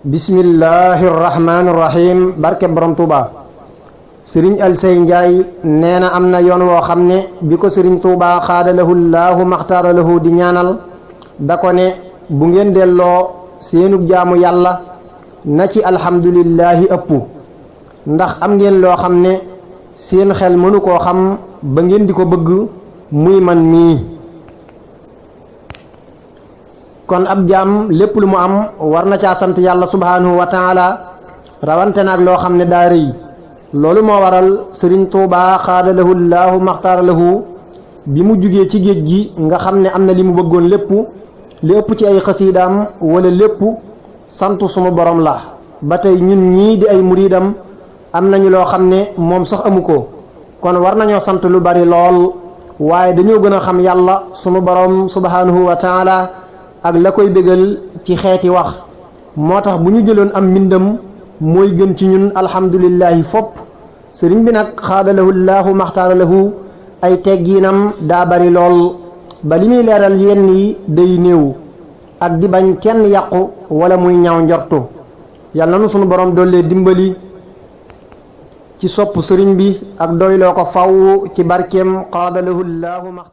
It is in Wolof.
bismillahi rahmaani rahim barke borom Touba sëriñ Alsey Njaay nee na am na yoon woo xam ne bi ko sëriñ Touba xaadalahu laahu maxtaaralahu di ñaanal da ko ne bu ngeen delloo seenug jaamu yàlla na ci alhamdulillahi ëpp ndax am ngeen loo xam ne seen xel mënu koo xam ba ngeen di ko bëgg muy man mii. kon ab jaam lépp lu mu am war na caa sant yàlla subhanahu wa taala rawante naag loo xam ne daa rëy loolu moo waral sëriñ Tuubaa xaadalahu laahu maxtaaralahu bi mu jugee ci géej gi nga xam ne am na li mu bëggoon lépp li ëpp ci ay xasiidaam wala lépp sant sunu borom la ba tey ñun ñii di ay muriidam am nañu loo xam ne moom sax amu ko kon war nañoo sant lu bari lool waaye dañoo gën a xam yàlla sunu borom subhanahu wa taala ak la koy bégal ci xeeti wax moo tax bu ñu jëloon am mbindam mooy gën ci ñun alhamdulillahi fopp sëriñ bi nag xaadalahu laahu maxtaaralahu ay teggiinam daa bari lool ba li muy leeral yenn yi day néew ak di bañ kenn yàqu wala muy ñaaw njortu yàlla na nu sunu borom doole dimbali ci sopp sëriñ bi ak doyloo ko faw ci barkeem xaadalahu laahu maxtaaralahu